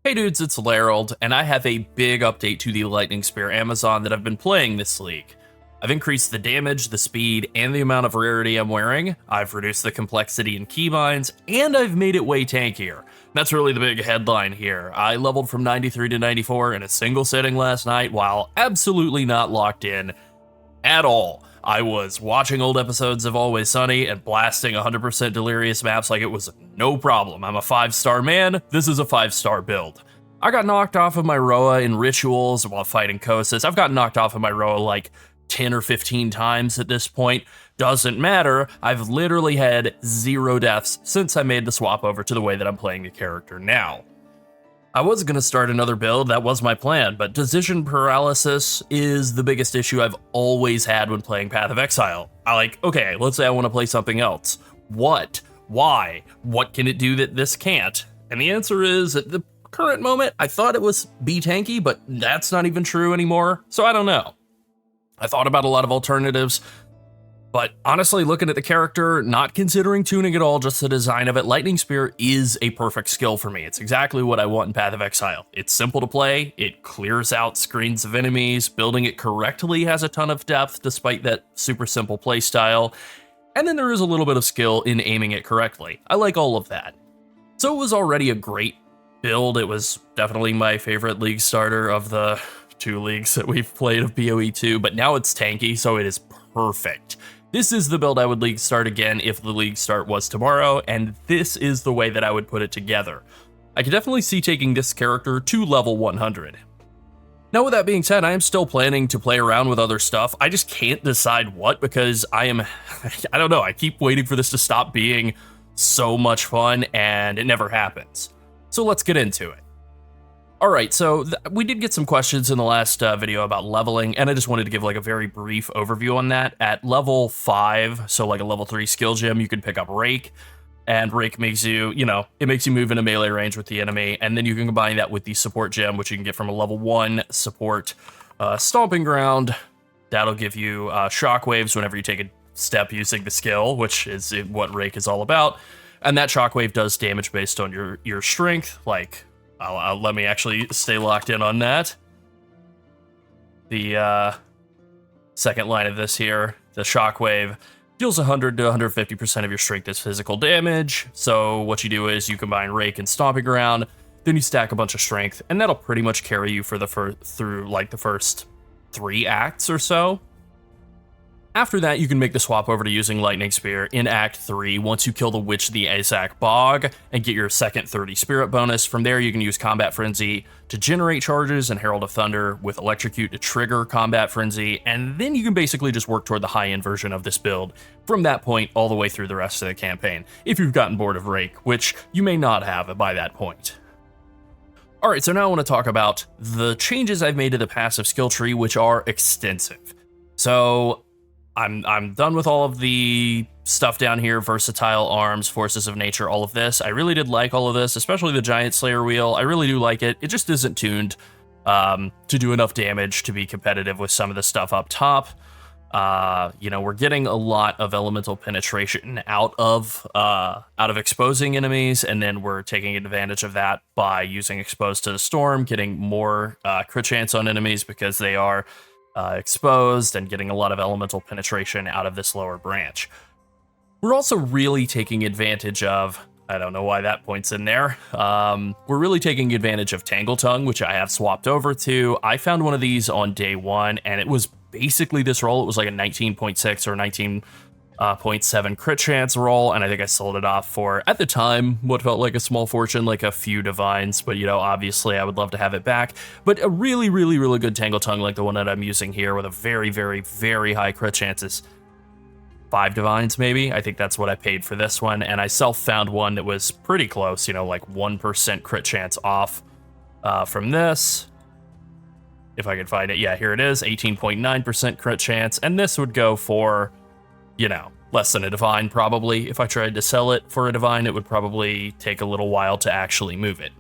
Hey dudes, it's Lerald, and I have a big update to the Lightning Spear Amazon that I've been playing this league. I've increased the damage, the speed, and the amount of rarity I'm wearing, I've reduced the complexity in keybinds, and I've made it way tankier. That's really the big headline here. I leveled from 93 to 94 in a single sitting last night while absolutely not locked in at all. I was watching old episodes of Always Sunny and blasting 100% delirious maps like it was no problem. I'm a 5-star man, this is a 5-star build. I got knocked off of my Roa in rituals while fighting Kosis. I've gotten knocked off of my Roa like 10 or 15 times at this point. Doesn't matter, I've literally had 0 deaths since I made the swap over to the way that I'm playing the character now. I was going to start another build, that was my plan, but decision paralysis is the biggest issue I've always had when playing Path of Exile. Okay, let's say I want to play something else. What? Why? What can it do that this can't? And the answer is, at the current moment, I thought it was be tanky, but that's not even true anymore, so I don't know. I thought about a lot of alternatives, but honestly, looking at the character, not considering tuning at all, just the design of it, Lightning Spear is a perfect skill for me. It's exactly what I want in Path of Exile. It's simple to play, it clears out screens of enemies, building it correctly has a ton of depth despite that super simple playstyle, and then there is a little bit of skill in aiming it correctly. I like all of that. So it was already a great build. It was definitely my favorite league starter of the 2 leagues that we've played of BOE2, but now it's tanky, so it is perfect. This is the build I would league start again if the league start was tomorrow, and this is the way that I would put it together. I could definitely see taking this character to level 100. Now with that being said, I am still planning to play around with other stuff. I just can't decide what because I don't know, I keep waiting for this to stop being so much fun and it never happens. So let's get into it. Alright, so we did get some questions in the last video about leveling, and I just wanted to give like a very brief overview on that. At level 5, so like a level 3 skill gem, you can pick up Rake, and Rake makes you, it makes you move in a melee range with the enemy, and then you can combine that with the support gem, which you can get from a level 1 support Stomping Ground. That'll give you shockwaves whenever you take a step using the skill, which is what Rake is all about, and that shockwave does damage based on your strength, like... let me actually stay locked in on that. The second line of this here, the shockwave, deals 100 to 150% of your strength as physical damage. So what you do is you combine Rake and Stomping Ground, then you stack a bunch of strength, and that'll pretty much carry you for through like the first 3 acts or so. After that, you can make the swap over to using Lightning Spear in Act 3 once you kill the Witch of the Azak Bog and get your second 30 Spirit bonus. From there, you can use Combat Frenzy to generate charges and Herald of Thunder with Electrocute to trigger Combat Frenzy, and then you can basically just work toward the high-end version of this build from that point all the way through the rest of the campaign, if you've gotten bored of Rake, which you may not have by that point. Alright, so now I want to talk about the changes I've made to the passive skill tree, which are extensive. So... I'm done with all of the stuff down here, versatile arms, forces of nature, all of this. I really did like all of this, especially the Giant Slayer wheel. I really do like it. It just isn't tuned to do enough damage to be competitive with some of the stuff up top. We're getting a lot of elemental penetration out of exposing enemies, and then we're taking advantage of that by using Exposed to the Storm, getting more crit chance on enemies because they are exposed, and getting a lot of elemental penetration out of this lower branch. We're also really taking advantage of, I don't know why that point's in there, we're really taking advantage of Tangletongue, which I have swapped over to. I found one of these on day 1, and it was basically this roll. It was like a 19.6 or 19.7 crit chance roll, and I think I sold it off for, at the time, what felt like a small fortune, like a few divines, but obviously I would love to have it back. But a really, really, really good Tangletongue like the one that I'm using here with a very, very, very high crit chances. 5 divines maybe, I think that's what I paid for this one, and I self-found one that was pretty close, like 1% crit chance off from this. If I could find it, yeah, here it is, 18.9% crit chance, and this would go for... less than a divine probably. If I tried to sell it for a divine, it would probably take a little while to actually move it.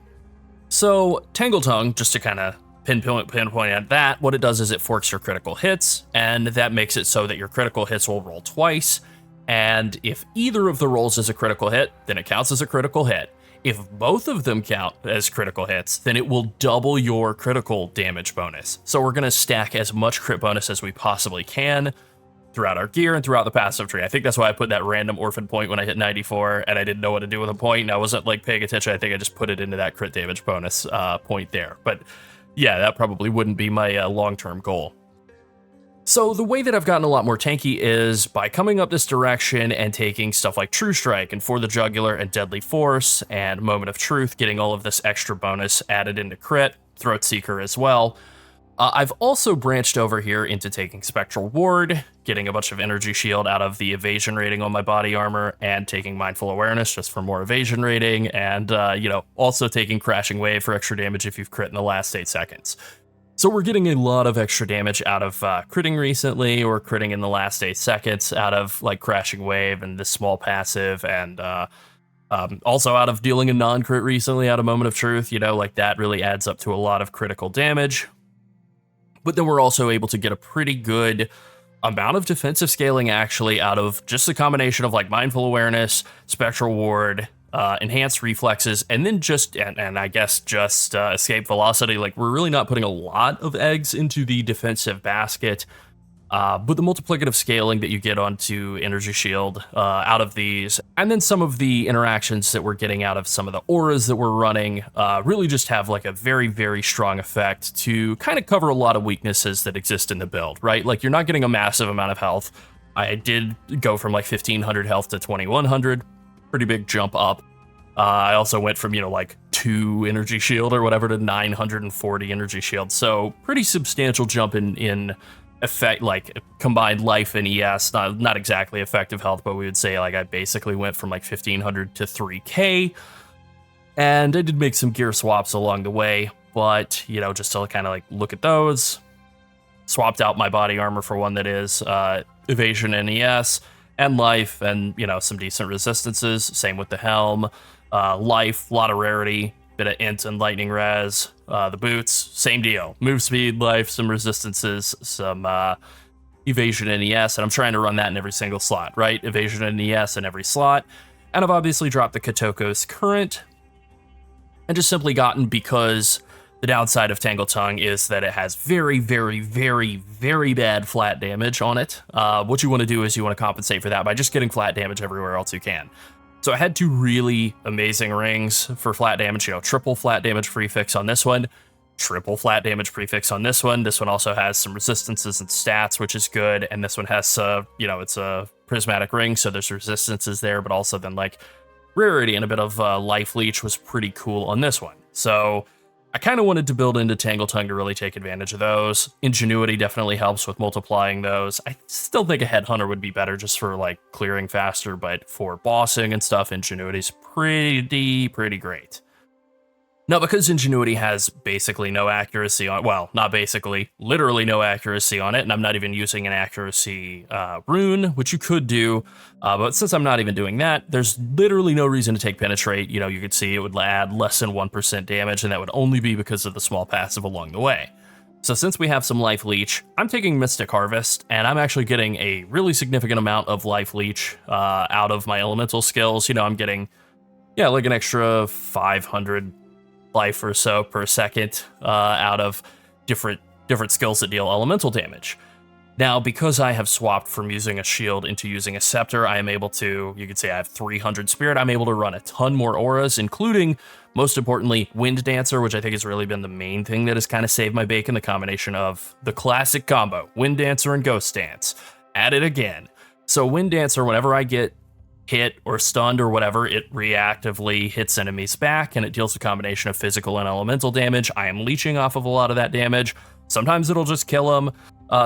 So Tangletongue, just to kind of pinpoint at that, what it does is it forks your critical hits, and that makes it so that your critical hits will roll twice, and if either of the rolls is a critical hit, then it counts as a critical hit. If both of them count as critical hits, then it will double your critical damage bonus. So we're going to stack as much crit bonus as we possibly can throughout our gear and throughout the passive tree. I think that's why I put that random orphan point when I hit 94, and I didn't know what to do with a point, and I wasn't like paying attention. I think I just put it into that crit damage bonus point there. But yeah, that probably wouldn't be my long-term goal. So the way that I've gotten a lot more tanky is by coming up this direction and taking stuff like True Strike and For the Jugular and Deadly Force and Moment of Truth, getting all of this extra bonus added into crit, Throat Seeker as well. I've also branched over here into taking Spectral Ward, getting a bunch of energy shield out of the evasion rating on my body armor, and taking Mindful Awareness just for more evasion rating, and also taking Crashing Wave for extra damage if you've crit in the last 8 seconds. So we're getting a lot of extra damage out of critting recently, or critting in the last 8 seconds out of like Crashing Wave and this small passive, and also out of dealing a non-crit recently out of Moment of Truth. Like that really adds up to a lot of critical damage. But then we're also able to get a pretty good amount of defensive scaling actually out of just the combination of like Mindful Awareness, Spectral Ward, enhanced reflexes, and then just escape velocity. Like we're really not putting a lot of eggs into the defensive basket, but the multiplicative scaling that you get onto energy shield out of these, and then some of the interactions that we're getting out of some of the auras that we're running really just have like a very, very strong effect to kind of cover a lot of weaknesses that exist in the build, right? Like you're not getting a massive amount of health. I did go from like 1500 health to 2100. Pretty big jump up. I also went from, like 2 energy shield or whatever to 940 energy shield. So pretty substantial jump in effect, like combined life and ES. Not exactly effective health, but we would say like I basically went from like 1500 to 3k. And I did make some gear swaps along the way, but just to kind of like look at those, swapped out my body armor for one that is evasion and ES. And life, and some decent resistances. Same with the helm. Life, a lot of rarity, bit of int and lightning res. The boots, same deal. Move speed, life, some resistances, some evasion and ES, and I'm trying to run that in every single slot, right? Evasion and ES in every slot. And I've obviously dropped the Kotoko's Current, and just simply gotten, because the downside of Tangletongue is that it has very, very, very, very bad flat damage on it. What you want to do is you want to compensate for that by just getting flat damage everywhere else you can. So I had 2 really amazing rings for flat damage, triple flat damage prefix on this one, triple flat damage prefix on this one. This one also has some resistances and stats, which is good. And this one has, it's a prismatic ring, so there's resistances there, but also then like rarity and a bit of life leech was pretty cool on this one. So I kind of wanted to build into Tangletongue to really take advantage of those. Ingenuity definitely helps with multiplying those. I still think a Headhunter would be better just for like clearing faster, but for bossing and stuff, Ingenuity's pretty great. Now, because Ingenuity has basically no accuracy on, well, not basically, literally no accuracy on it, and I'm not even using an accuracy rune, which you could do, but since I'm not even doing that, there's literally no reason to take Penetrate. You could see it would add less than 1% damage, and that would only be because of the small passive along the way. So since we have some Life Leech, I'm taking Mystic Harvest, and I'm actually getting a really significant amount of Life Leech out of my elemental skills. I'm getting, like an extra 500 life or so per second out of different skills that deal elemental damage. Now, because I have swapped from using a shield into using a scepter, I am able to, you could say I have 300 spirit, I'm able to run a ton more auras, including, most importantly, Wind Dancer, which I think has really been the main thing that has kind of saved my bacon, the combination of the classic combo, Wind Dancer and Ghost Dance, at it again. So Wind Dancer, whenever I get hit or stunned or whatever, it reactively hits enemies back, and it deals a combination of physical and elemental damage. I am leeching off of a lot of that damage. Sometimes it'll just kill them.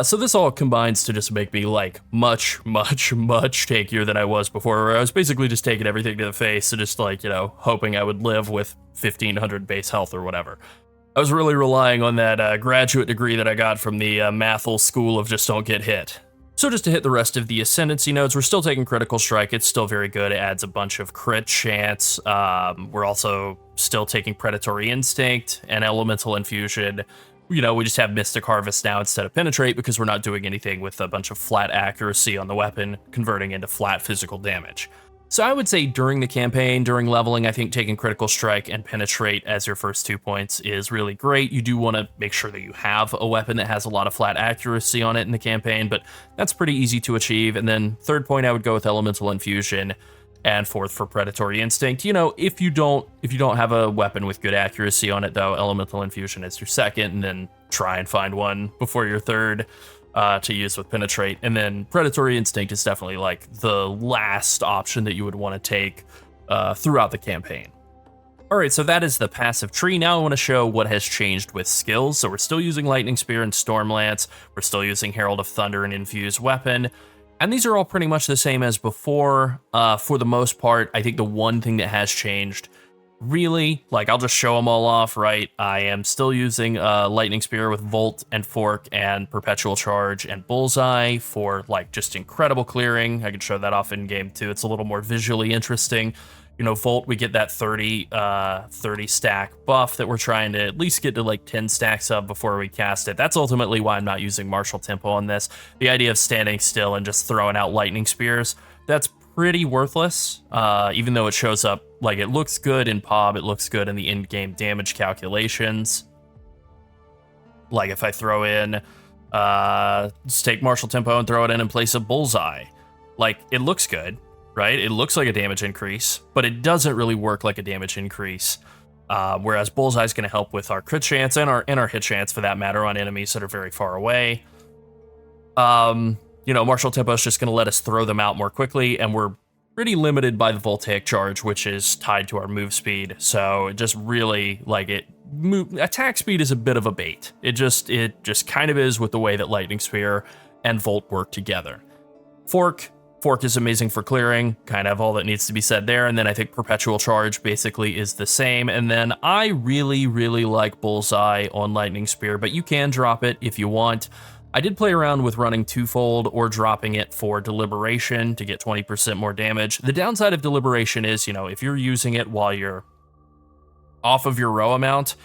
So this all combines to just make me like much tankier than I was before, where I was basically just taking everything to the face and just like, hoping I would live with 1500 base health or whatever. I was really relying on that graduate degree that I got from the Mathel School of Just Don't Get Hit. So just to hit the rest of the Ascendancy nodes, we're still taking Critical Strike. It's still very good. It adds a bunch of crit chance. We're also still taking Predatory Instinct and Elemental Infusion. We just have Mystic Harvest now instead of Penetrate because we're not doing anything with a bunch of flat accuracy on the weapon, converting into flat physical damage. So I would say during the campaign, during leveling, I think taking Critical Strike and Penetrate as your first 2 points is really great. You do want to make sure that you have a weapon that has a lot of flat accuracy on it in the campaign, but that's pretty easy to achieve. And then third point, I would go with Elemental Infusion, and fourth for Predatory Instinct. You know, if you don't have a weapon with good accuracy on it, though, Elemental Infusion is your second, and then try and find one before your third. To use with Penetrate, and then Predatory Instinct is definitely like the last option that you would want to take throughout the campaign. All right, so that is the passive tree. Now I want to show what has changed with skills. So we're still using Lightning Spear and Stormlance. We're still using Herald of Thunder and Infused Weapon. And these are all pretty much the same as before. For the most part, I think the one thing that has changed, really, like, I'll just show them all off, right? I am still using Lightning Spear with Volt and Fork and Perpetual Charge and Bullseye for, like, just incredible clearing. I can show that off in game too. It's a little more visually interesting. You know, Volt, we get that 30 stack buff that we're trying to at least get to like 10 stacks of before we cast it. That's ultimately why I'm not using Martial Tempo on this. The idea of standing still and just throwing out Lightning Spears, that's pretty worthless, even though it shows up, like, it looks good in POB, it looks good in the in-game damage calculations. Like, if I throw in, just take Martial Tempo and throw it in place of Bullseye, like, it looks good, right? It looks like a damage increase, but it doesn't really work like a damage increase. Whereas Bullseye is going to help with our crit chance and our hit chance, for that matter, on enemies that are very far away. You know, Martial Tempo is just going to let us throw them out more quickly, and we're pretty limited by the Voltaic Charge, which is tied to our move speed. So it just really, like, attack speed is a bit of a bait. It just kind of is with the way that Lightning Spear and Volt work together. Fork is amazing for clearing, kind of all that needs to be said there. And then I think Perpetual Charge basically is the same. And then I really, really like Bullseye on Lightning Spear, but you can drop it if you want. I did play around with running twofold or dropping it for Deliberation to get 20% more damage. The downside of Deliberation is, you know, if you're using it while you're off of your row amount,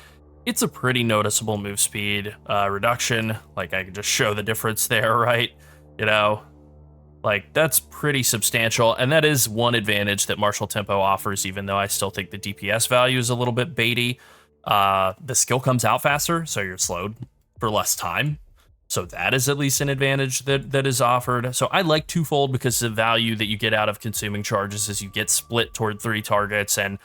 it's a pretty noticeable move speed reduction. Like, I can just show the difference there, right? You know, like, that's pretty substantial. And that is one advantage that Martial Tempo offers, even though I still think the DPS value is a little bit baity. The skill comes out faster, so you're slowed for less time. So that is at least an advantage that is offered. So I like twofold because the value that you get out of consuming charges is you get split toward 3 targets and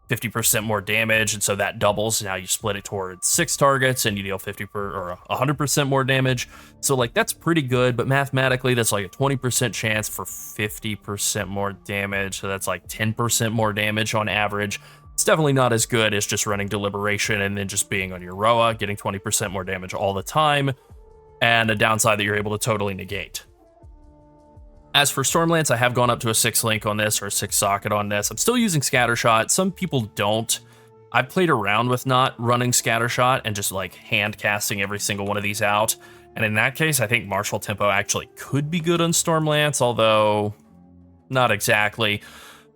50% more damage, and so that doubles. Now you split it towards 6 targets and you deal 100% more damage. So, like, that's pretty good, but mathematically that's like a 20% chance for 50% more damage. So that's like 10% more damage on average. It's definitely not as good as just running Deliberation and then just being on your Roa, getting 20% more damage all the time, and a downside that you're able to totally negate. As for Stormlance, I have gone up to a 6 link on this, or a 6 socket on this. I'm still using Scattershot. Some people don't. I've played around with not running Scattershot and just, like, hand casting every single one of these out. And in that case, I think Martial Tempo actually could be good on Stormlance, although not exactly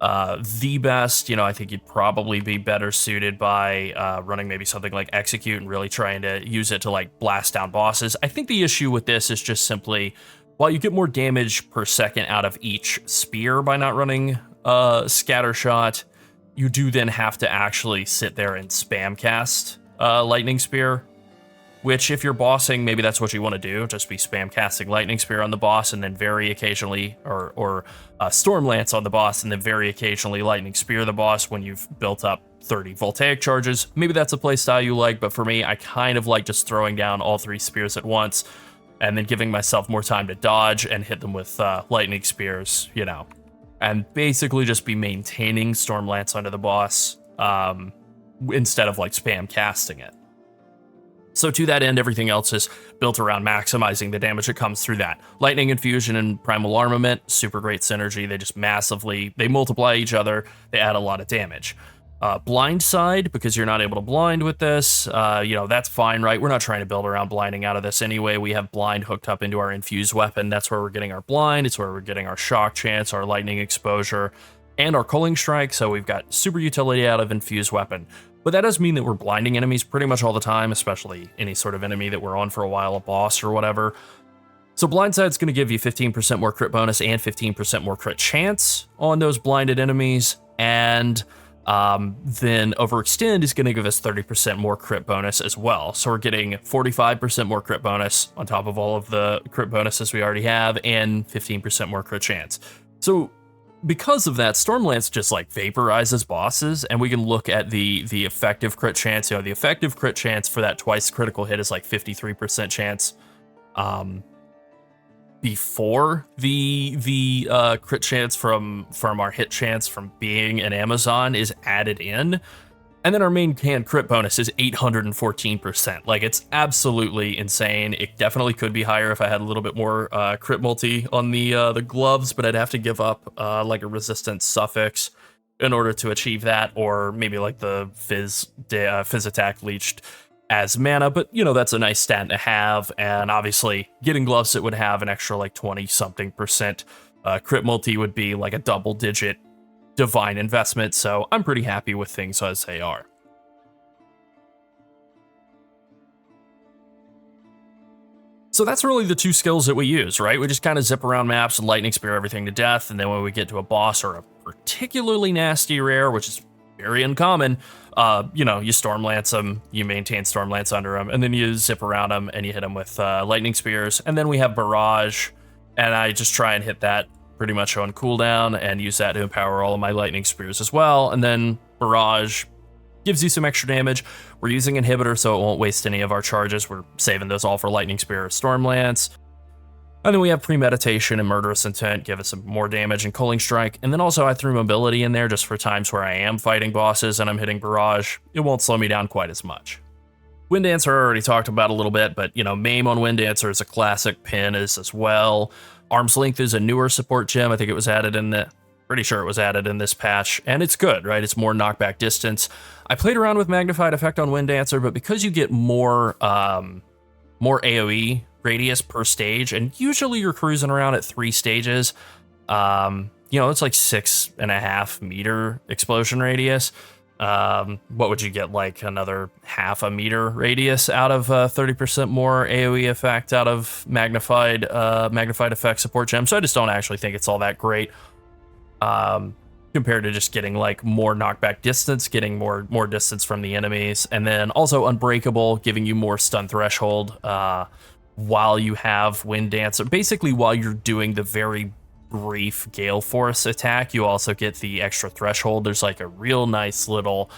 the best. You know, I think you'd probably be better suited by running maybe something like Execute and really trying to use it to, like, blast down bosses. I think the issue with this is just simply, while you get more damage per second out of each spear by not running Scattershot, you do then have to actually sit there and spam cast Lightning Spear, which, if you're bossing, maybe that's what you want to do, just be spam casting Lightning Spear on the boss, and then very occasionally, or Stormlance on the boss, and then very occasionally Lightning Spear the boss when you've built up 30 Voltaic Charges. Maybe that's a playstyle you like, but for me, I kind of like just throwing down all 3 spears at once, and then giving myself more time to dodge and hit them with Lightning Spears, you know, and basically just be maintaining Stormlance under the boss instead of, like, spam casting it. So to that end, everything else is built around maximizing the damage that comes through that. Lightning Infusion and Primal Armament, super great synergy. They just they multiply each other. They add a lot of damage. Blind side, because you're not able to blind with this, you know, that's fine, right? We're not trying to build around blinding out of this anyway. We have blind hooked up into our infused weapon. That's where we're getting our blind. It's where we're getting our shock chance, our lightning exposure, and our culling strike. So we've got super utility out of infused weapon. But that does mean that we're blinding enemies pretty much all the time, especially any sort of enemy that we're on for a while, a boss or whatever. So Blindside's going to give you 15% more crit bonus and 15% more crit chance on those blinded enemies, and then Overextend is going to give us 30% more crit bonus as well. So we're getting 45% more crit bonus on top of all of the crit bonuses we already have, and 15% more crit chance. So because of that, Stormlance just like vaporizes bosses, and we can look at the effective crit chance. The effective crit chance for that twice critical hit is like 53% chance. Before the crit chance from our hit chance from being an Amazon is added in, and then our main can crit bonus is 814%. Like, it's absolutely insane. It definitely could be higher if I had a little bit more crit multi on the gloves, but I'd have to give up like a resistance suffix in order to achieve that, or maybe like the fizz attack leached as mana, but that's a nice stat to have. And obviously getting gloves that would have an extra like 20-something% crit multi would be like a double-digit divine investment, so I'm pretty happy with things as they are. So that's really the two skills that we use, right? We just kind of zip around maps and lightning spear everything to death, and then when we get to a boss or a particularly nasty rare, which is very uncommon, you Stormlance them, you maintain Stormlance under them, and then you zip around them and you hit them with lightning spears. And then we have Barrage, and I just try and hit that pretty much on cooldown and use that to empower all of my lightning spears as well. And then Barrage gives you some extra damage. We're using Inhibitor, so it won't waste any of our charges. We're saving those all for lightning spear or Stormlance. And then we have Premeditation and Murderous Intent, give us some more damage, and Culling Strike. And then also I threw Mobility in there just for times where I am fighting bosses and I'm hitting Barrage. It won't slow me down quite as much. Wind Dancer I already talked about a little bit, but Maim on Wind Dancer is a classic, Pin is as well. Arm's Length is a newer support gem. I think it was added pretty sure it was added in this patch, and it's good, right? It's more knockback distance. I played around with Magnified Effect on Wind Dancer, but because you get more AoE radius per stage, and usually you're cruising around at 3 stages, it's like 6.5 meter explosion radius. What would you get, like another half a meter radius out of 30% more AoE effect out of magnified effect support gem? So I just don't actually think it's all that great compared to just getting like more knockback distance, getting more distance from the enemies, and then also Unbreakable, giving you more stun threshold while you have Wind Dancer. Basically, while you're doing the very brief Gale Force attack, you also get the extra threshold. There's like a real nice little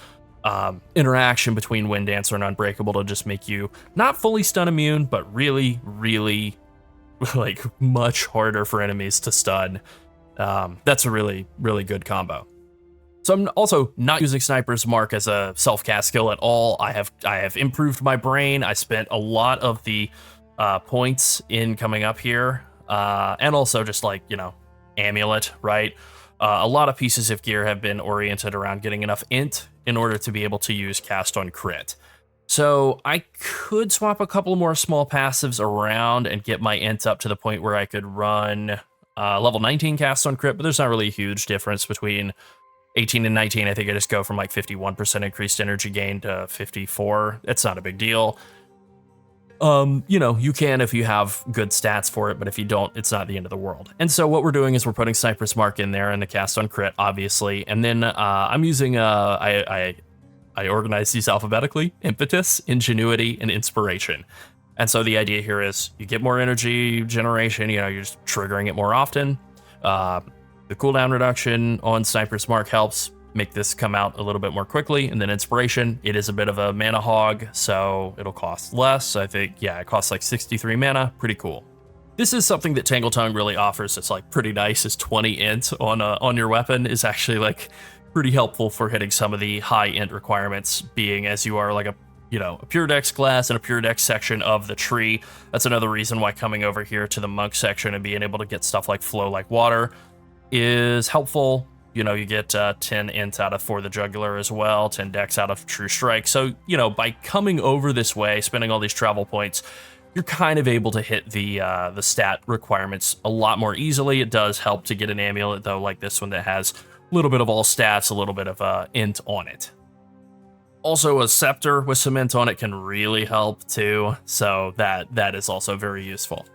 interaction between Wind Dancer and Unbreakable to just make you not fully stun immune, but really, really like much harder for enemies to stun. That's a really, really good combo. So I'm also not using Sniper's Mark as a self-cast skill at all. I have improved my brain. I spent a lot of the points in coming up here, and also just like, Amulet, right? A lot of pieces of gear have been oriented around getting enough int in order to be able to use cast on crit. So I could swap a couple more small passives around and get my int up to the point where I could run level 19 cast on crit, but there's not really a huge difference between 18 and 19. I think I just go from like 51% increased energy gain to 54. It's not a big deal. You can if you have good stats for it, but if you don't, it's not the end of the world. And so what we're doing is we're putting Sniper's Mark in there and the cast on crit, obviously. And then I'm using, I organize these alphabetically: Impetus, Ingenuity, and Inspiration. And so the idea here is you get more energy generation, you're just triggering it more often. The cooldown reduction on Sniper's Mark helps make this come out a little bit more quickly. And then Inspiration, it is a bit of a mana hog, so it'll cost less. I think, it costs like 63 mana, pretty cool. This is something that Tangletongue really offers. It's like pretty nice, is 20 int on your weapon is actually like pretty helpful for hitting some of the high int requirements, being as you are like a pure dex class and a pure dex section of the tree. That's another reason why coming over here to the monk section and being able to get stuff like Flow Like Water is helpful. You get 10 int out of For the Jugular as well, 10 dex out of True Strike. So, by coming over this way, spending all these travel points, you're kind of able to hit the stat requirements a lot more easily. It does help to get an amulet, though, like this one that has a little bit of all stats, a little bit of int on it. Also, a Sceptre with some int on it can really help, too. So that is also very useful.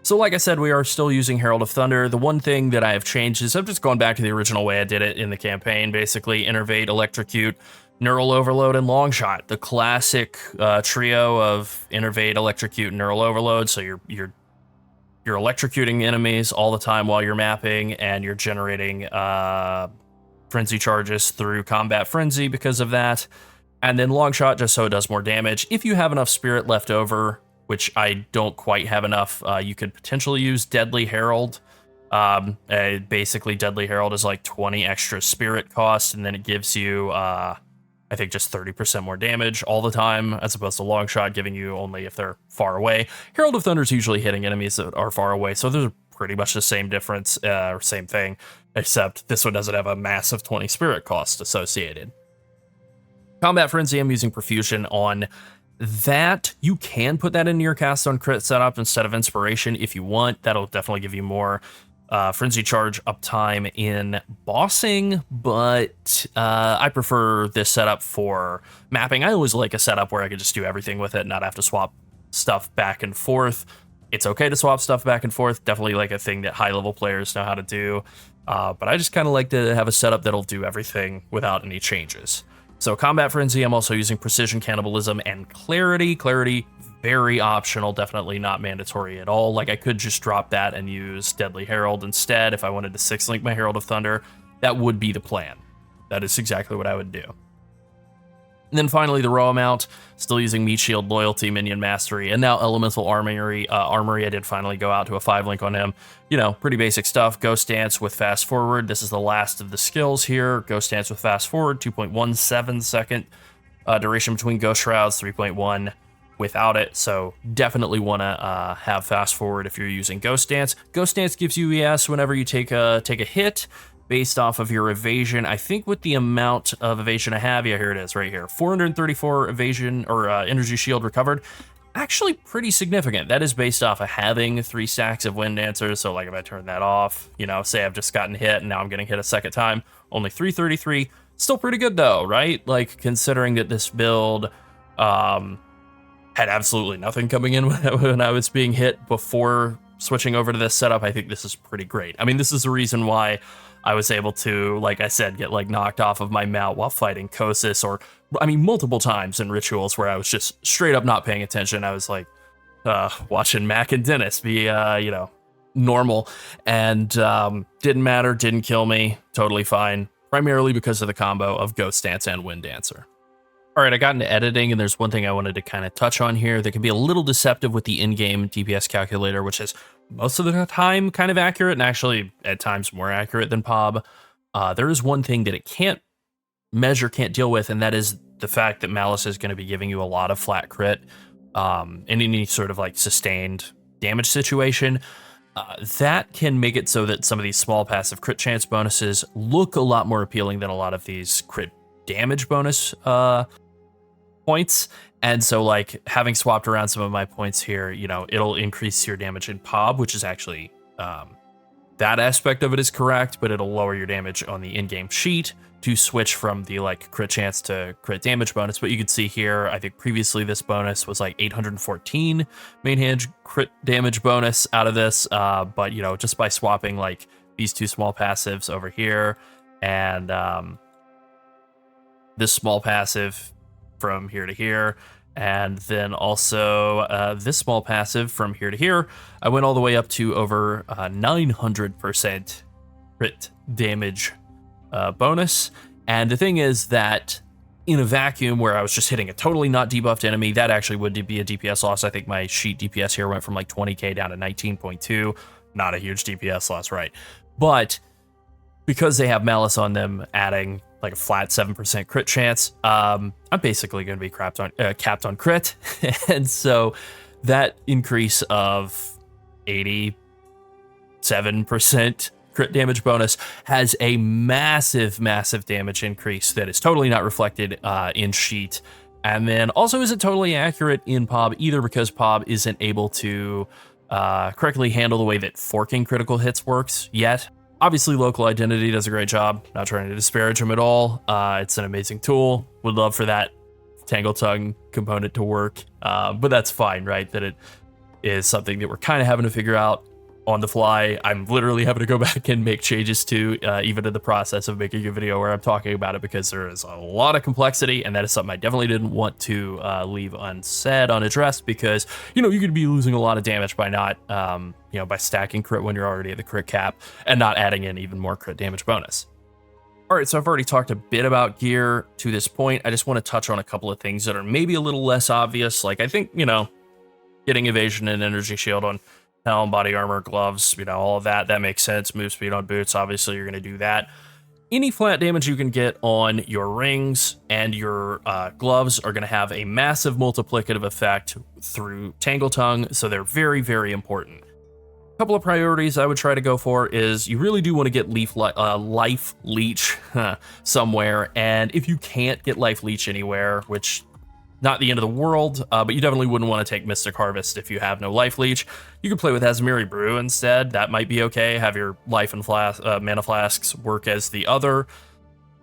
So like I said, we are still using Herald of Thunder. The one thing that I have changed is I've just gone back to the original way I did it in the campaign. Basically, Innervate, Electrocute, Neural Overload, and Longshot. The classic trio of Innervate, Electrocute, and Neural Overload. So you're electrocuting enemies all the time while you're mapping, and you're generating frenzy charges through Combat Frenzy because of that. And then Longshot just so it does more damage. If you have enough Spirit left over, which I don't quite have enough, you could potentially use Deadly Herald. Basically, Deadly Herald is like 20 extra Spirit cost, and then it gives you, I think, just 30% more damage all the time, as opposed to Longshot giving you only if they're far away. Herald of Thunder is usually hitting enemies that are far away, so they're pretty much the same difference, or same thing, except this one doesn't have a massive 20 Spirit cost associated. Combat Frenzy, I'm using Profusion on that. You can put that into your cast on crit setup instead of Inspiration if you want. That'll definitely give you more Frenzy Charge uptime in bossing, but I prefer this setup for mapping. I always like a setup where I could just do everything with it and not have to swap stuff back and forth. It's okay to swap stuff back and forth, definitely like a thing that high-level players know how to do, but I just kind of like to have a setup that'll do everything without any changes. So Combat Frenzy, I'm also using Precision Cannibalism and Clarity. Clarity, very optional, definitely not mandatory at all. Like, I could just drop that and use Deadly Herald instead if I wanted to 6-link my Herald of Thunder. That would be the plan. That is exactly what I would do. And then finally, the raw amount, still using Meat Shield, Loyalty, Minion Mastery, and now Elemental Armory. I did finally go out to a 5-link on him. You know, pretty basic stuff. Ghost Dance with Fast Forward. This is the last of the skills here. Ghost Dance with Fast Forward, 2.17 second duration between Ghost Shrouds, 3.1 without it. So definitely want to have Fast Forward if you're using Ghost Dance. Ghost Dance gives you ES whenever you take a hit, based off of your evasion. I think with the amount of evasion I have, yeah, here it is right here. 434 evasion or energy shield recovered. Actually pretty significant. That is based off of having 3 stacks of Wind Dancers. So like if I turn that off, you know, say I've just gotten hit and now I'm getting hit a second time, only 333. Still pretty good though, right? Like considering that this build had absolutely nothing coming in when I was being hit before switching over to this setup, I think this is pretty great. I mean, this is the reason why I was able to, like I said, get like knocked off of my mount while fighting Kosis, or I mean multiple times in rituals where I was just straight up not paying attention. I was like watching Mac and Dennis be you know, normal, and didn't matter, didn't kill me, totally fine, primarily because of the combo of Ghost Dance and Wind Dancer. All right, I got into editing, and there's one thing I wanted to kind of touch on here that can be a little deceptive with the in-game DPS calculator, which is most of the time kind of accurate, and actually at times more accurate than POB. There is one thing that it can't measure, can't deal with, and that is the fact that Malice is going to be giving you a lot of flat crit in any sort of like sustained damage situation. That can make it so that some of these small passive crit chance bonuses look a lot more appealing than a lot of these crit damage bonus points. And so like having swapped around some of my points here, you know, it'll increase your damage in POB, which is actually that aspect of it is correct, but it'll lower your damage on the in-game sheet to switch from the like crit chance to crit damage bonus. But you can see here, I think previously this bonus was like 814 main hand crit damage bonus out of this. But you know, just by swapping like these 2 small passives over here and this small passive from here to here, and then also this small passive from here to here, I went all the way up to over 900% crit damage bonus. And the thing is that in a vacuum where I was just hitting a totally not debuffed enemy, that actually would be a DPS loss. I think my sheet DPS here went from like 20k down to 19.2. Not a huge DPS loss, right? But because they have Malice on them, adding like a flat 7% crit chance, I'm basically going to be capped on crit. And so that increase of 87% crit damage bonus has a massive, massive damage increase that is totally not reflected in sheet. And then also isn't totally accurate in POB either, because POB isn't able to correctly handle the way that forking critical hits works yet. Obviously, Local Identity does a great job. Not trying to disparage them at all. It's an amazing tool. Would love for that Tangletongue component to work, but that's fine, right? That it is something that we're kind of having to figure out on the fly. I'm literally having to go back and make changes to, even in the process of making a video where I'm talking about it, because there is a lot of complexity, and that is something I definitely didn't want to leave unsaid, unaddressed, because, you know, you could be losing a lot of damage by not, you know, by stacking crit when you're already at the crit cap and not adding in even more crit damage bonus. All right, so I've already talked a bit about gear to this point. I just want to touch on a couple of things that are maybe a little less obvious. Like, I think, you know, getting evasion and energy shield on helm, body armor, gloves, you know, all of that, that makes sense. Move speed on boots, obviously you're going to do that. Any flat damage you can get on your rings and your gloves are going to have a massive multiplicative effect through Tangletongue, so they're very, very important. A couple of priorities I would try to go for is you really do want to get life leech somewhere, and if you can't get life leech anywhere, which not the end of the world, but you definitely wouldn't want to take Mystic Harvest if you have no life leech. You could play with Azamiri Brew instead. That might be okay. Have your life and mana flasks work as the other.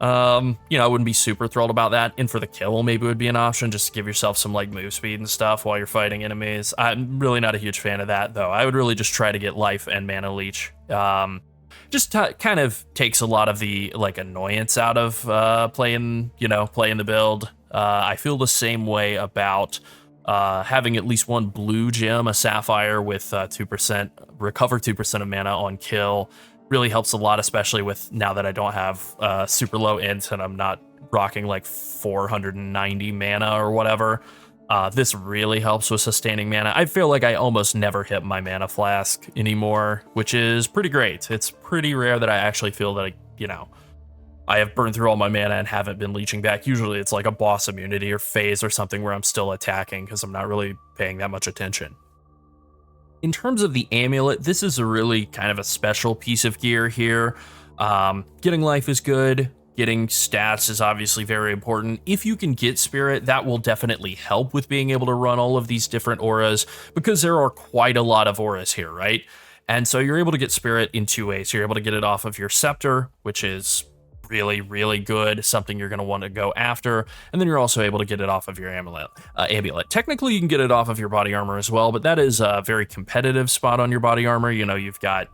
You know, I wouldn't be super thrilled about that. And for the kill, maybe would be an option. Just to give yourself some like move speed and stuff while you're fighting enemies. I'm really not a huge fan of that though. I would really just try to get life and mana leech. Just kind of takes a lot of the like annoyance out of playing the build. I feel the same way about having at least one blue gem, a sapphire with 2%, recover 2% of mana on kill. Really helps a lot, especially with now that I don't have super low int and I'm not rocking like 490 mana or whatever. This really helps with sustaining mana. I feel like I almost never hit my mana flask anymore, which is pretty great. It's pretty rare that I actually feel that I have burned through all my mana and haven't been leeching back. Usually it's like a boss immunity or phase or something where I'm still attacking because I'm not really paying that much attention. In terms of the amulet, this is a really kind of a special piece of gear here. Getting life is good. Getting stats is obviously very important. If you can get spirit, that will definitely help with being able to run all of these different auras, because there are quite a lot of auras here, right? And so you're able to get spirit in two ways. You're able to get it off of your Sceptre, which is really, really good, something you're going to want to go after. And then you're also able to get it off of your amulet. Technically, you can get it off of your body armor as well, but that is a very competitive spot on your body armor. You know, you've got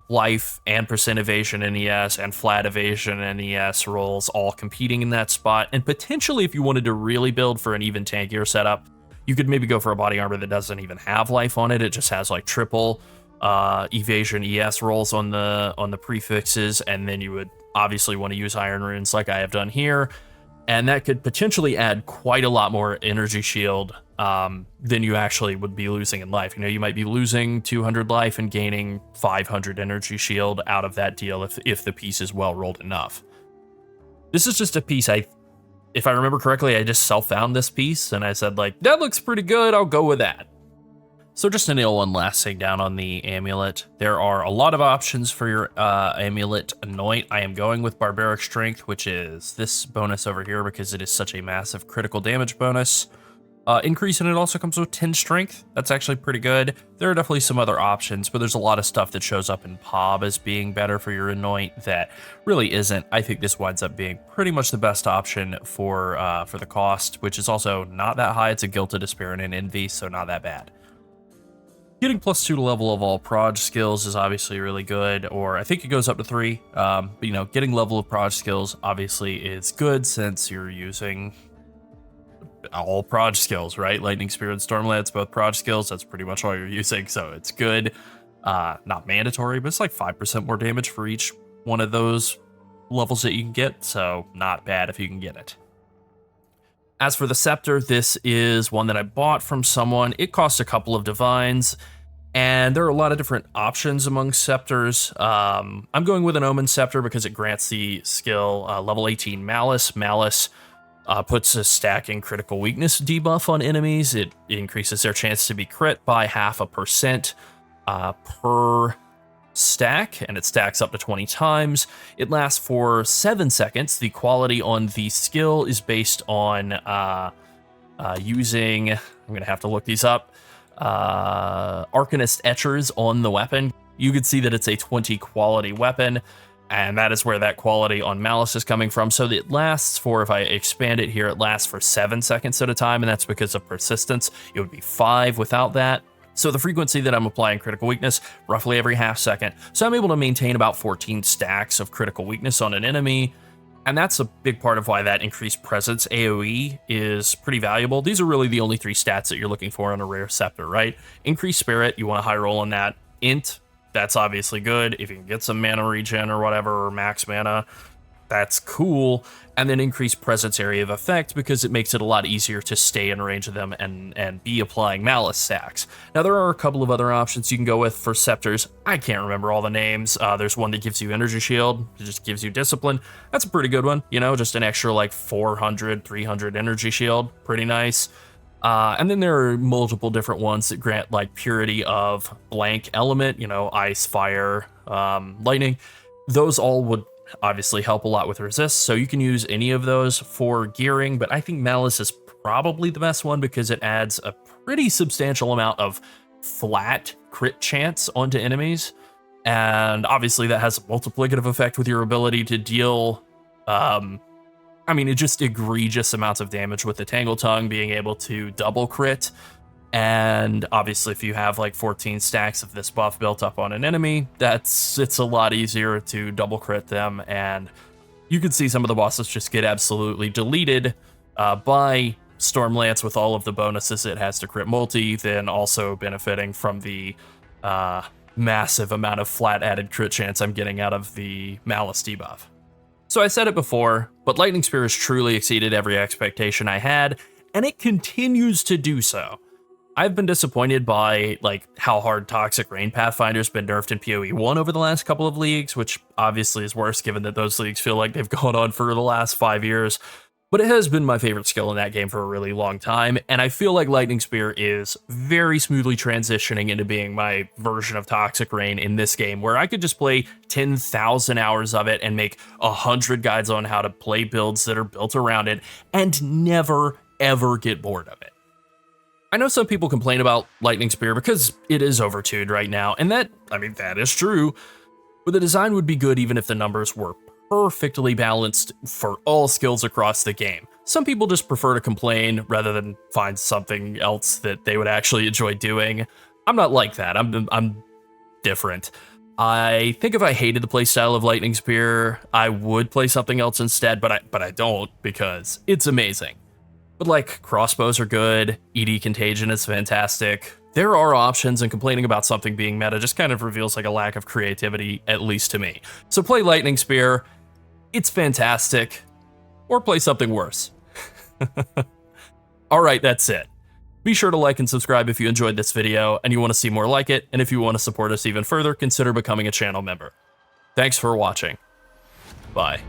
life and percent evasion NES and flat evasion NES rolls all competing in that spot. And potentially, if you wanted to really build for an even tankier setup, you could maybe go for a body armor that doesn't even have life on it. It just has like triple evasion ES rolls on the prefixes, and then you would obviously want to use iron runes like I have done here, and that could potentially add quite a lot more energy shield than you actually would be losing in life. You know, you might be losing 200 life and gaining 500 energy shield out of that deal if the piece is well rolled enough. This is just a piece if I remember correctly, I just self-found this piece and I said like, that looks pretty good, I'll go with that. So just to nail one last thing down on the amulet, there are a lot of options for your Amulet Anoint. I am going with Barbaric Strength, which is this bonus over here because it is such a massive critical damage bonus. Increase, and it also comes with 10 Strength. That's actually pretty good. There are definitely some other options, but there's a lot of stuff that shows up in POB as being better for your Anoint that really isn't. I think this winds up being pretty much the best option for the cost, which is also not that high. It's a Guilt of Despair and an Envy, so not that bad. Getting +2 to level of all proj skills is obviously really good, or I think it goes up to 3. But you know, getting level of proj skills obviously is good since you're using all proj skills, right? Lightning Spear and Stormlance, both proj skills. That's pretty much all you're using, so it's good. Not mandatory, but it's like 5% more damage for each one of those levels that you can get, so not bad if you can get it. As for the Sceptre, this is one that I bought from someone. It costs a couple of divines, and there are a lot of different options among Scepters. I'm going with an Omen Sceptre because it grants the skill level 18 Malice. Malice puts a stacking critical weakness debuff on enemies. It increases their chance to be crit by 0.5% per stack, and it stacks up to 20 times. It lasts for 7 seconds. The quality on the skill is based on using, I'm gonna have to look these up, Arcanist Etchers on the weapon. You can see that it's a 20 quality weapon, and that is where that quality on Malice is coming from. So it lasts for, if I expand it here, it lasts for 7 seconds at a time, and that's because of persistence. It would be 5 without that. So the frequency that I'm applying critical weakness, roughly every half second. So I'm able to maintain about 14 stacks of critical weakness on an enemy. And that's a big part of why that increased presence AoE is pretty valuable. These are really the only 3 stats that you're looking for on a rare Sceptre, right? Increased spirit, you want a high roll on that. Int, that's obviously good. If you can get some mana regen or whatever, or max mana, that's cool. And then increased presence area of effect, because it makes it a lot easier to stay in range of them and be applying malice stacks. Now, there are a couple of other options you can go with for Scepters. I can't remember all the names. There's one that gives you energy shield. It just gives you discipline. That's a pretty good one, you know, just an extra like 400, 300 energy shield. Pretty nice. And then there are multiple different ones that grant like purity of blank element, you know, ice, fire, lightning. Those all would obviously help a lot with resist, so you can use any of those for gearing, but I think Malice is probably the best one because it adds a pretty substantial amount of flat crit chance onto enemies, and obviously that has a multiplicative effect with your ability to deal, just egregious amounts of damage with the Tangletongue being able to double crit. And obviously, if you have like 14 stacks of this buff built up on an enemy, it's a lot easier to double crit them. And you can see some of the bosses just get absolutely deleted by Stormlance with all of the bonuses it has to crit multi, then also benefiting from the massive amount of flat added crit chance I'm getting out of the Malice debuff. So I said it before, but Lightning Spear has truly exceeded every expectation I had, and it continues to do so. I've been disappointed by like how hard Toxic Rain Pathfinder's been nerfed in PoE 1 over the last couple of leagues, which obviously is worse given that those leagues feel like they've gone on for the last 5 years. But it has been my favorite skill in that game for a really long time, and I feel like Lightning Spear is very smoothly transitioning into being my version of Toxic Rain in this game, where I could just play 10,000 hours of it and make 100 guides on how to play builds that are built around it, and never, ever get bored of it. I know some people complain about Lightning Spear because it is overtuned right now, and that is true, but the design would be good even if the numbers were perfectly balanced for all skills across the game. Some people just prefer to complain rather than find something else that they would actually enjoy doing. I'm not like that. I'm different. I think if I hated the playstyle of Lightning Spear, I would play something else instead, but I don't because it's amazing. But like, crossbows are good, ED Contagion is fantastic. There are options, and complaining about something being meta just kind of reveals like a lack of creativity, at least to me. So play Lightning Spear, it's fantastic, or play something worse. Alright, that's it. Be sure to like and subscribe if you enjoyed this video and you want to see more like it, and if you want to support us even further, consider becoming a channel member. Thanks for watching. Bye.